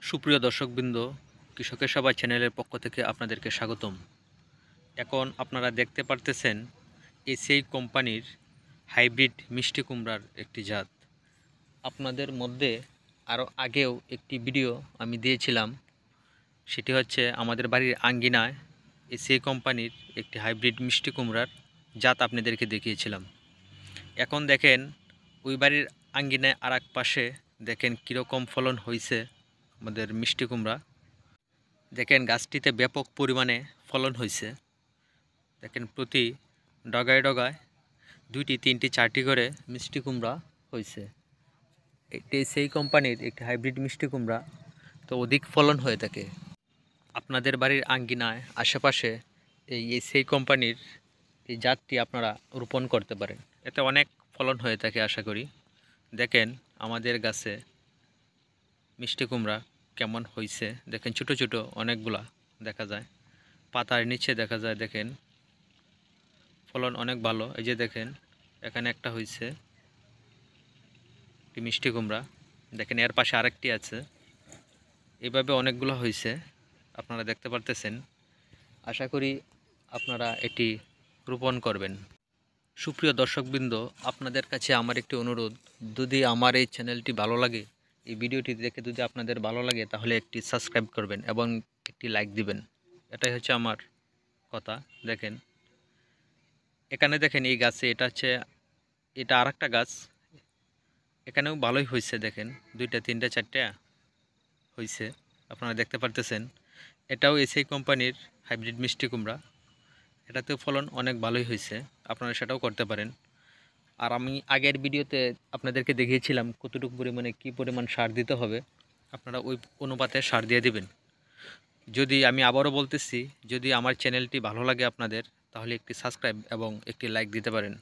সুপ্রিয় দর্শকবৃন্দ, কৃষকের সবাই চ্যানেলের পক্ষ থেকে আপনাদেরকে স্বাগতম। এখন আপনারা দেখতে পারতেছেন এসিআই কোম্পানির হাইব্রিড মিষ্টি কুমড়ার একটি জাত। আপনাদের মধ্যে আরও আগেও একটি ভিডিও আমি দিয়েছিলাম, সেটি হচ্ছে আমাদের বাড়ির আঙ্গিনায় এসিআই কোম্পানির একটি হাইব্রিড মিষ্টি কুমড়ার জাত আপনাদেরকে দেখিয়েছিলাম। এখন দেখেন ওই বাড়ির আঙ্গিনায় আর এক পাশে দেখেন কীরকম ফলন হয়েছে আমাদের মিষ্টি কুমড়া। দেখেন গাছটিতে ব্যাপক পরিমাণে ফলন হয়েছে। দেখেন প্রতি ডগায় ডগায় 2টি 3টি 4টি করে মিষ্টি কুমড়া হয়েছে। এটি সেই কোম্পানির একটি হাইব্রিড মিষ্টি কুমড়া, তো অধিক ফলন হয়ে থাকে। আপনাদের বাড়ির আঙ্গিনায় আশেপাশে সেই কোম্পানির এই জাতটি আপনারা রোপণ করতে পারেন, এতে অনেক ফলন হয়ে থাকে আশা করি। দেখেন আমাদের গাছে মিষ্টি কুমড়া কেমন হয়েছে, দেখেন ছোট ছোট অনেকগুলা দেখা যায়, পাতার নিচে দেখা যায়। দেখেন ফলন অনেক ভালো। এই যে দেখেন এখানে একটা হয়েছে একটি মিষ্টি কুমড়া, দেখেন এর পাশে আরেকটি আছে, এভাবে অনেকগুলো হয়েছে আপনারা দেখতে পারতেছেন। আশা করি আপনারা এটি রোপণ করবেন। সুপ্রিয় দর্শকবৃন্দ, আপনাদের কাছে আমার একটি অনুরোধ, যদি আমার এই চ্যানেলটি ভালো লাগে, এই ভিডিওটি দেখে যদি আপনাদের ভালো লাগে, তাহলে একটি সাবস্ক্রাইব করবেন এবং একটি লাইক দিবেন। এটাই হচ্ছে আমার কথা। দেখেন এখানে দেখেন এই গাছে এটা আর একটা গাছ, এখানেও ভালোই হয়েছে। দেখেন 2টা 3টা 4টা হয়েছে, আপনারা দেখতে পারতেছেন। এটাও এসিআই কোম্পানির হাইব্রিড মিষ্টি কুমড়া, এটাতেও ফলন অনেক ভালোই হয়েছে, আপনারা সেটাও করতে পারেন। আর আমি আগের ভিডিওতে আপনাদেরকে দেখিয়েছিলাম কতটুকু পরিমাণে কী পরিমাণ সার দিতে হবে, আপনারা ওই অনুপাতে সার দিয়ে দিবেন। যদি আমি আবারও বলতেছি, যদি আমার চ্যানেলটি ভালো লাগে আপনাদের, তাহলে একটি সাবস্ক্রাইব এবং একটি লাইক দিতে পারেন।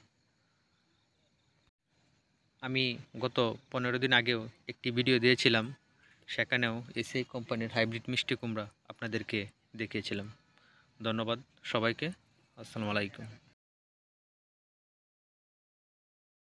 আমি গত 15 দিন আগেও একটি ভিডিও দিয়েছিলাম, সেখানেও এসিআই কোম্পানির হাইব্রিড মিষ্টি কুমড়া আপনাদেরকে দেখিয়েছিলাম। ধন্যবাদ সবাইকে। আসসালামু আলাইকুম।